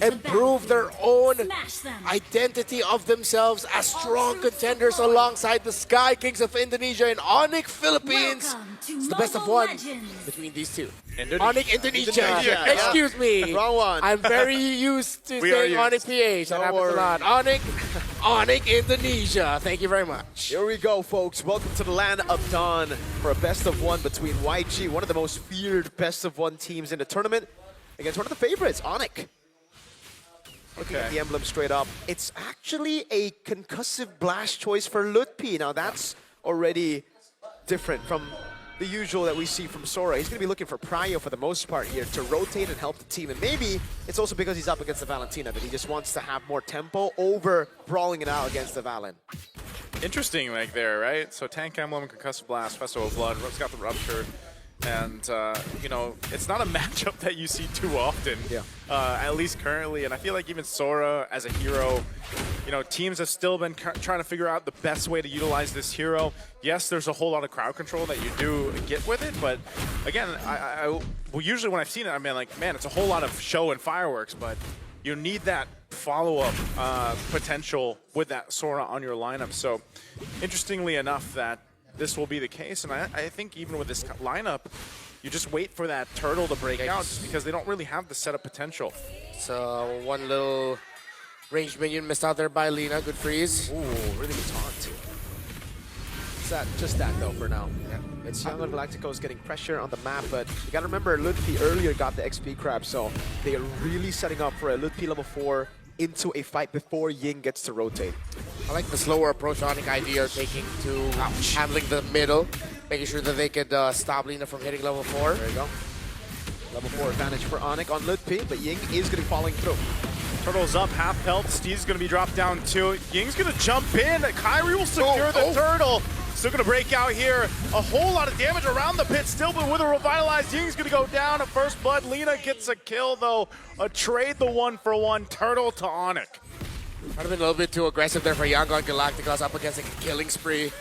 and prove their own identity of themselves as strong contenders alongside the Sky Kings of Indonesia and ONIC Philippines. It's the best of one between these two. ONIC Indonesia. Excuse me. Wrong one. I'm very used to saying ONIC PH. That happens a lot. ONIC Indonesia. Thank you very much. Here we go, folks. Welcome to the land of Dawn for a best of one between YG, one of the most feared best of one teams in the tournament, against one of the favorites, ONIC. Looking at the emblem straight up, it's actually a concussive blast choice for Lutpi. Now that's already different from the usual that we see from Sora. He's going to be looking for Prio for the most part here to rotate and help the team. And maybe it's also because he's up against the Valentina that he just wants to have more tempo over brawling it out against the Valen. Interesting like there, right? So Tank Emblem, Concussive Blast, Festival of Blood, Rook's got the Rupture. And, you know, it's not a matchup that you see too often, at least currently. And I feel like even Sora as a hero, you know, teams have still been trying to figure out the best way to utilize this hero. Yes, there's a whole lot of crowd control that you do get with it, but again, well, usually when I've seen it, I mean, like, man, it's a whole lot of show and fireworks, but you need that follow-up potential with that Sora on your lineup. So, interestingly enough, that this will be the case, and I think even with this lineup, you just wait for that turtle to break out just because they don't really have the setup potential. So one little ranged minion missed out there by Lina. Good freeze. Ooh, really good taunt. It's just that though for now. Yeah. It's YANGON Galacticos getting pressure on the map, but you gotta remember Lutpi earlier got the XP crab, so they are really setting up for a Lutpi level 4 into a fight before Ying gets to rotate. I like the slower approach ONIC ID are taking to handling the middle, making sure that they could stop Lina from hitting level 4. There you go. Level 4 advantage for ONIC on Lutpi, but Ying is going to be falling through. Turtle's up, half health. Steve's going to be dropped down too. Ying's going to jump in. Kyrie will secure the turtle. Still going to break out here. A whole lot of damage around the pit still, but with a revitalized, Ying's going to go down at first blood. Lina gets a kill though. A trade the 1-for-1 turtle to ONIC. Might have been a little bit too aggressive there for YANGON Galacticos up against a killing spree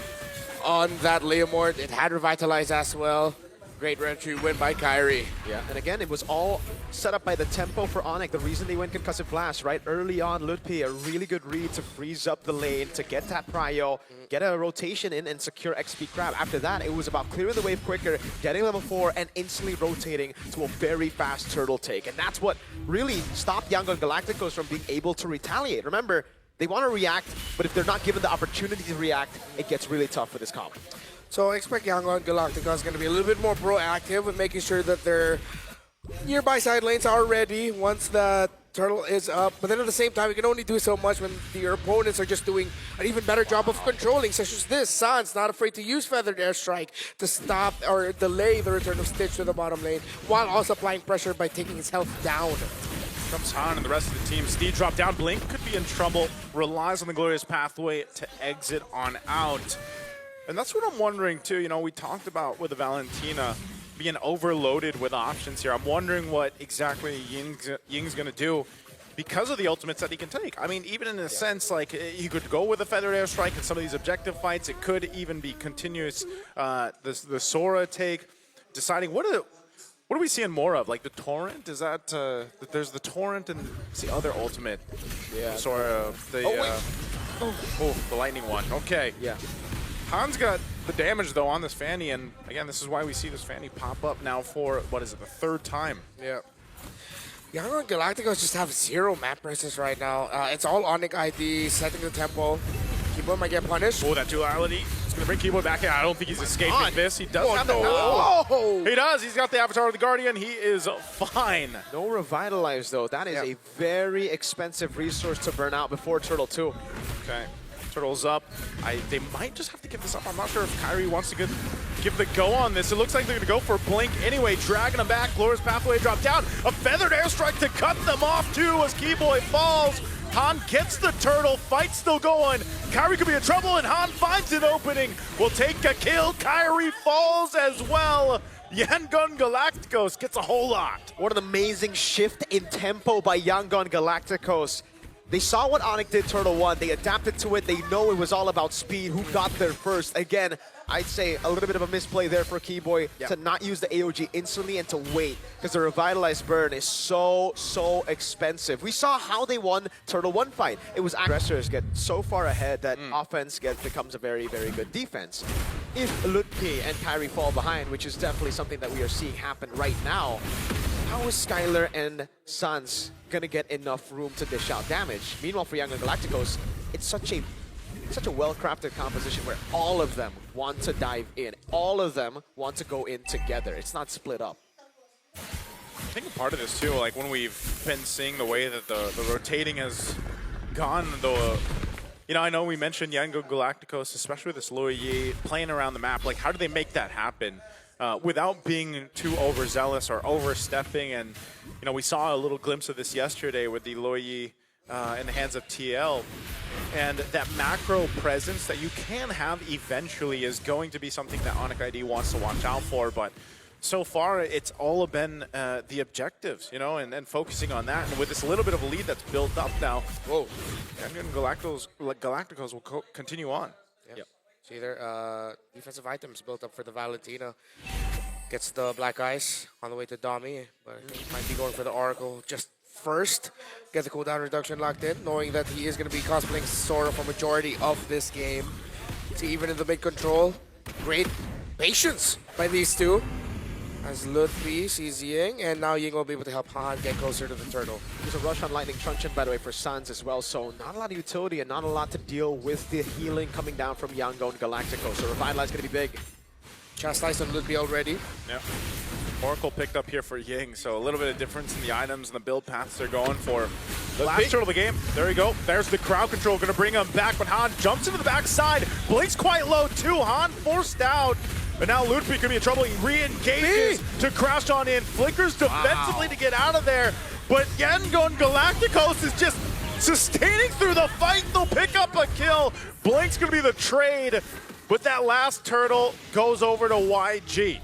on that Leomord. It had revitalized as well. Great entry win by Kyrie. Yeah, and again, it was all set up by the tempo for ONIC. The reason they went Concussive Blast, right? Early on, Lutpi, a really good read to freeze up the lane, to get that prio, get a rotation in, and secure XP crab. After that, it was about clearing the wave quicker, getting level 4, and instantly rotating to a very fast turtle take. And that's what really stopped YANGON Galacticos from being able to retaliate. Remember, they want to react, but if they're not given the opportunity to react, it gets really tough for this comp. So I expect YANGON Galacticos is going to be a little bit more proactive with making sure that their nearby side lanes are ready once the turtle is up. But then at the same time, you can only do so much when your opponents are just doing an even better job of controlling, such as this. San's not afraid to use Feathered Airstrike to stop or delay the return of Stitch to the bottom lane, while also applying pressure by taking his health down. Comes Han and the rest of the team. Steve dropped down. Blink could be in trouble. Relies on the Glorious Pathway to exit on out. And that's what I'm wondering too. You know, we talked about with the Valentina being overloaded with options here. I'm wondering what exactly Ying's going to do because of the ultimates that he can take. I mean, even in a sense, like, he could go with a Feathered Airstrike in some of these objective fights. It could even be continuous, the Sora take, deciding what are we seeing more of? Like the Torrent? Is that, there's the Torrent and it's the other ultimate. Yeah. Sora, the lightning one. Okay. Yeah. Han's got the damage, though, on this Fanny, and again, this is why we see this Fanny pop up now for, what is it, the 3rd time? Yeah. YANGON Galacticos just have 0 map presence right now. It's all ONIC ID, setting the tempo. Keyboard might get punished. Oh, that duality. It's going to bring Keyboard back in. I don't think he's escaping this. He does have the He does. He's got the Avatar of the Guardian. He is fine. No Revitalize, though. That is a very expensive resource to burn out before Turtle 2. Okay. Turtle's up. They might just have to give this up. I'm not sure if Kyrie wants to give the go on this. It looks like they're going to go for Blink anyway, dragging them back. Glorious Pathway drop down. A Feathered Airstrike to cut them off too as Keyboy falls. Han gets the turtle. Fight still going. Kyrie could be in trouble, and Han finds an opening. Will take a kill. Kyrie falls as well. YANGON Galacticos gets a whole lot. What an amazing shift in tempo by YANGON Galacticos. They saw what ONIC did Turtle 1. They adapted to it. They know it was all about speed, who got there first. Again, I'd say a little bit of a misplay there for Keyboy to not use the AOG instantly and to wait, because the Revitalized Burn is so expensive. We saw how they won Turtle 1 fight. It was aggressors get so far ahead that offense becomes a very good defense. If Lutpi and Kyrie fall behind, which is definitely something that we are seeing happen right now, how is Skylar and Suns gonna get enough room to dish out damage? Meanwhile, for YANGON GALACTICOS, it's such a well-crafted composition where all of them want to dive in. All of them want to go in together. It's not split up. I think a part of this too, like when we've been seeing the way that the rotating has gone, though. You know, I know we mentioned YANGON GALACTICOS, especially with this Luo Yi playing around the map. Like, how do they make that happen without being too overzealous or overstepping? And, you know, we saw a little glimpse of this yesterday with the Luo Yi in the hands of TL. And that macro presence that you can have eventually is going to be something that ONIC ID wants to watch out for. But so far, it's all been the objectives, you know, and focusing on that. And with this little bit of a lead that's built up now, YANGON Galacticos will continue on. Yep. See there, defensive items built up for the Valentina. Gets the Black Ice on the way to Dami, but he might be going for the Oracle just first. Get the cooldown reduction locked in, knowing that he is going to be cosplaying Sora for majority of this game. See, even in the mid control, great patience by these two. As Lutfi sees Ying, and now Ying will be able to help Han get closer to the turtle. There's a rush on Lightning Truncheon, by the way, for Suns as well, so not a lot of utility and not a lot to deal with the healing coming down from YANGON Galacticos. So Revitalize going to be big. Chastised on Lutfi already. Yeah. Oracle picked up here for Ying, so a little bit of difference in the items and the build paths they're going for. Last turtle of the game. There you go. There's the crowd control, going to bring him back, but Han jumps into the backside. Blink's quite low too. Han forced out. But now Lutfi could be in trouble. He re-engages to crash on in. Flickers defensively to get out of there. But YANGON Galacticos is just sustaining through the fight. They'll pick up a kill. Blink's going to be the trade. But that last turtle goes over to YG.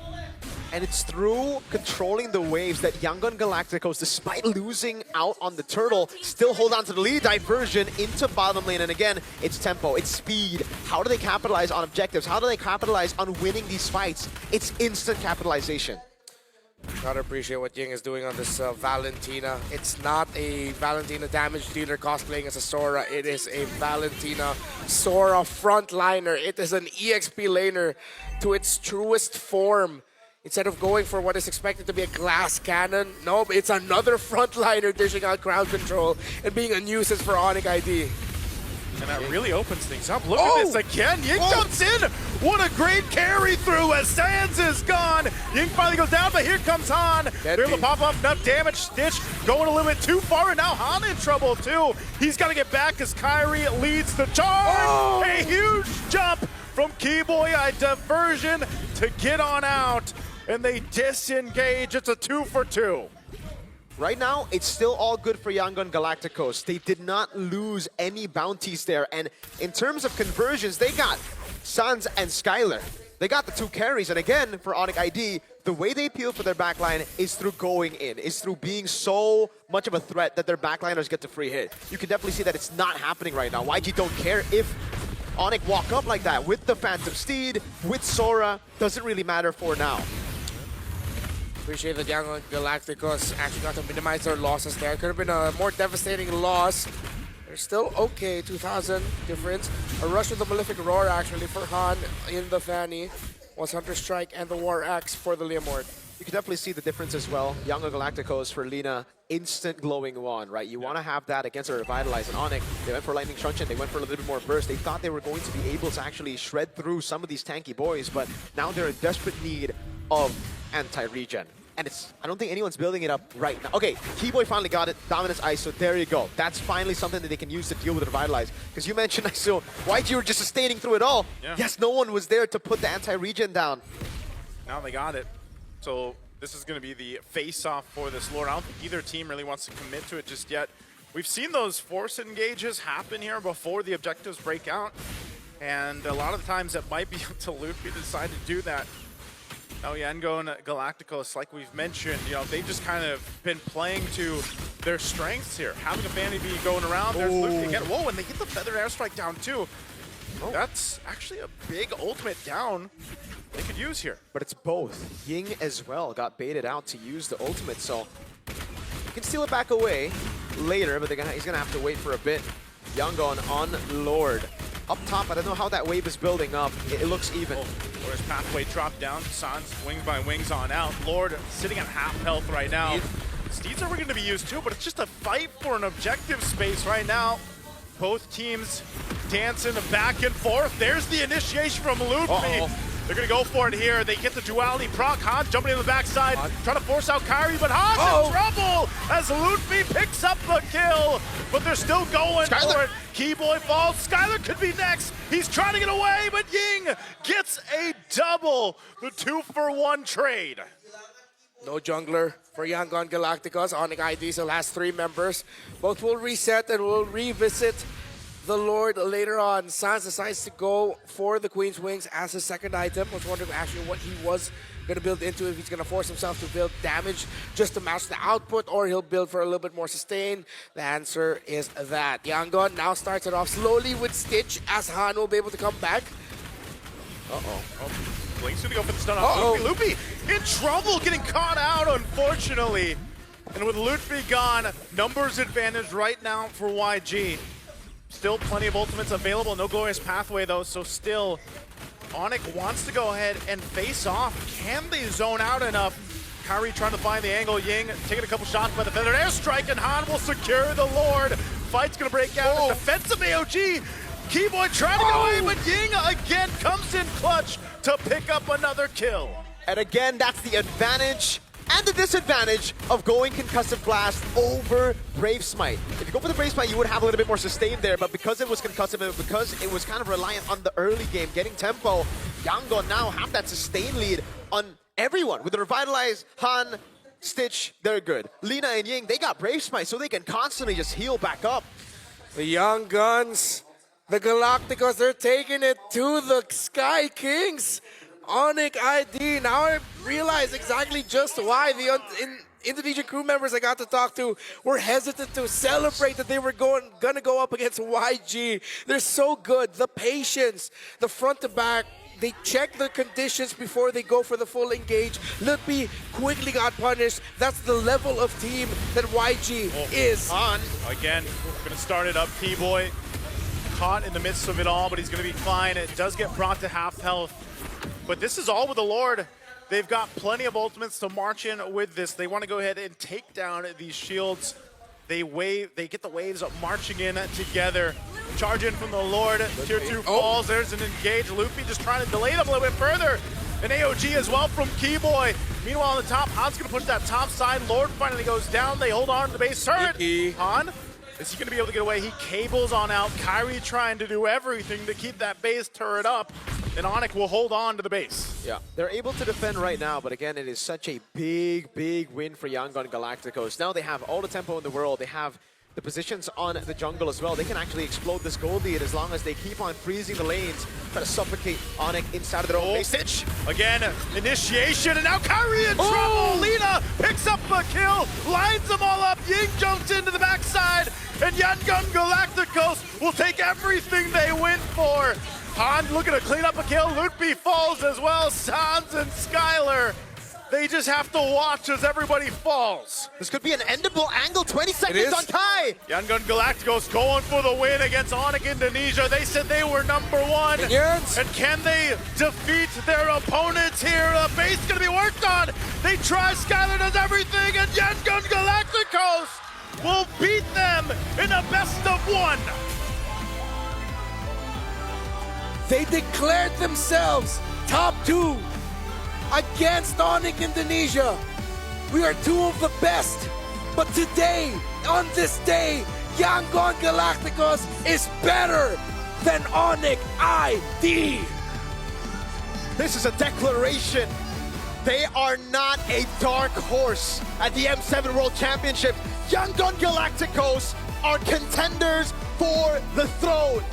And it's through controlling the waves that YANGON Galacticos, despite losing out on the turtle, still hold on to the lead. Diversion into bottom lane. And again, it's tempo, it's speed. How do they capitalize on objectives? How do they capitalize on winning these fights? It's instant capitalization. Gotta appreciate what Ying is doing on this Valentina. It's not a Valentina damage dealer cosplaying as a Sora. It is a Valentina Sora frontliner. It is an EXP laner to its truest form. Instead of going for what is expected to be a glass cannon, nope, it's another frontliner dishing out crowd control and being a nuisance for ONIC ID. And that really opens things up. Look at this again. Ying jumps in. What a great carry through as Sands is gone. Ying finally goes down, but here comes Han. They're able to pop up enough damage. Stitch going a little bit too far, and now Han in trouble too. He's got to get back as Kyrie leads the charge. A huge jump from Keyboy, a diversion to get on out. And they disengage. It's a 2 for 2. Right now, it's still all good for YANGON Galacticos. They did not lose any bounties there. And in terms of conversions, they got Suns and Skylar. They got the 2 carries. And again, for ONIC ID, the way they appeal for their backline is through going in, is through being so much of a threat that their backliners get the free hit. You can definitely see that it's not happening right now. YG don't care if ONIC walk up like that with the Phantom Steed, with Sora. Doesn't really matter for now. Appreciate that YANGON Galacticos actually got to minimize their losses there. Could have been a more devastating loss. They're still okay, 2,000 difference. A rush with the Malefic Roar actually for Han in the Fanny. Was Hunter Strike and the War Axe for the Leomord. You can definitely see the difference as well. YANGON Galacticos for Lina, instant glowing wand, right? You want to have that against a Revitalize and ONIC. They went for Lightning Truncheon, they went for a little bit more burst. They thought they were going to be able to actually shred through some of these tanky boys, but now they're in desperate need of anti-regen. And I don't think anyone's building it up right now. Okay, Keyboy finally got it, Dominance Ice, so there you go. That's finally something that they can use to deal with Revitalize. Because you mentioned, so YG were just sustaining through it all. Yeah. Yes, no one was there to put the anti-regen down. Now they got it. So this is going to be the face-off for this lore. I don't think either team really wants to commit to it just yet. We've seen those force engages happen here before the objectives break out. And a lot of the times it might be up to Lutfi to decide to do that. Oh, YANGON Galacticos, like we've mentioned, you know, they've just kind of been playing to their strengths here. Having a Fanny B going around, there's Luke again. Whoa, and they get the feathered airstrike down too. That's actually a big ultimate down they could use here. But it's both. Ying as well got baited out to use the ultimate, so you can steal it back away later, but he's gonna have to wait for a bit. YANGON on Lord. Up top, I don't know how that wave is building up. It looks even. Lord's pathway dropped down. Sans wings by wings on out. Lord sitting at half health right now. Steeds are going to be used too, but it's just a fight for an objective space right now. Both teams dancing back and forth. There's the initiation from Ludwig. They're going to go for it here. They get the duality proc. Han jumping in the backside, trying to force out Kyrie, but Han's in trouble as Ludwig picks up the kill, but they're still going for it. Keyboy falls. Skylar could be next. He's trying to get away, but Ying gets a double. The 2-for-1 trade. No jungler for YANGON Galacticos. ONIC ID still has 3 members. Both will reset and will revisit the Lord later on. Sans decides to go for the Queen's Wings as his second item. I was wondering actually what he was going to build into, if he's going to force himself to build damage just to match the output, or he'll build for a little bit more sustain. The answer is that. YANGON now starts it off slowly with Stitch as Han will be able to come back. Blink's gonna go for the stun off Lupi. In trouble, getting caught out, unfortunately. And with Ludwig gone, numbers advantage right now for YG. Still plenty of ultimates available, no glorious pathway though, so still ONIC wants to go ahead and face off. Can they zone out enough? Kyrie trying to find the angle. Ying taking a couple shots by the feathered airstrike, and Han will secure the Lord. Fight's gonna break out. Defensive AOG. Keyboy trying to get away, but Ying again comes in clutch to pick up another kill. And again, that's the advantage and the disadvantage of going Concussive Blast over Brave Smite. If you go for the Brave Smite, you would have a little bit more sustain there, but because it was concussive and because it was kind of reliant on the early game, getting tempo, YANGON now have that sustain lead on everyone. With the Revitalize, Han, Stitch, they're good. Lina and Ying, they got Brave Smite, so they can constantly just heal back up. The Young Guns, the Galacticos, they're taking it to the Sky Kings. ONIC ID. Now I realize exactly just why the Indonesian crew members I got to talk to were hesitant to celebrate that they were gonna go up against YG. They're so good. The patience, the front to back. They check the conditions before they go for the full engage. Ludwig quickly got punished. That's the level of team that YG is. On again, gonna start it up. Keyboy caught in the midst of it all, but he's gonna be fine. It does get brought to half health. But this is all with the Lord. They've got plenty of ultimates to march in with this. They want to go ahead and take down these shields. They get the waves up marching in together. Charge in from the Lord. Tier 2 falls. There's an engage. Luffy just trying to delay them a little bit further. An AOG as well from Keyboy. Meanwhile on the top, Han's going to push that top side. Lord finally goes down. They hold on to the base turret. Han, is he going to be able to get away? He cables on out. Kyrie trying to do everything to keep that base turret up. And ONIC will hold on to the base. Yeah, they're able to defend right now, but again, it is such a big win for YANGON Galacticos. Now they have all the tempo in the world. They have the positions on the jungle as well. They can actually explode this gold lead as long as they keep on freezing the lanes, try to suffocate ONIC inside of their own base. Stitch! Again, initiation, and now Kyrie in trouble! Lina picks up a kill, lines them all up, Ying jumps into the backside, and YANGON Galacticos will take everything they went for. Han looking to clean up a kill. Ludwig falls as well. Sans and Skylar, they just have to watch as everybody falls. This could be an endable angle. 20 seconds on Kai. YANGON Galacticos going for the win against ONIC Indonesia. They said they were #1. And can they defeat their opponents here? The base going to be worked on. They try. Skylar does everything, and YANGON Galacticos will beat them in a best-of-1. They declared themselves top 2 against ONIC Indonesia. We are 2 of the best. But today, on this day, YANGON Galacticos is better than ONIC ID. This is a declaration. They are not a dark horse at the M7 World Championship. YANGON Galacticos are contenders for the throne.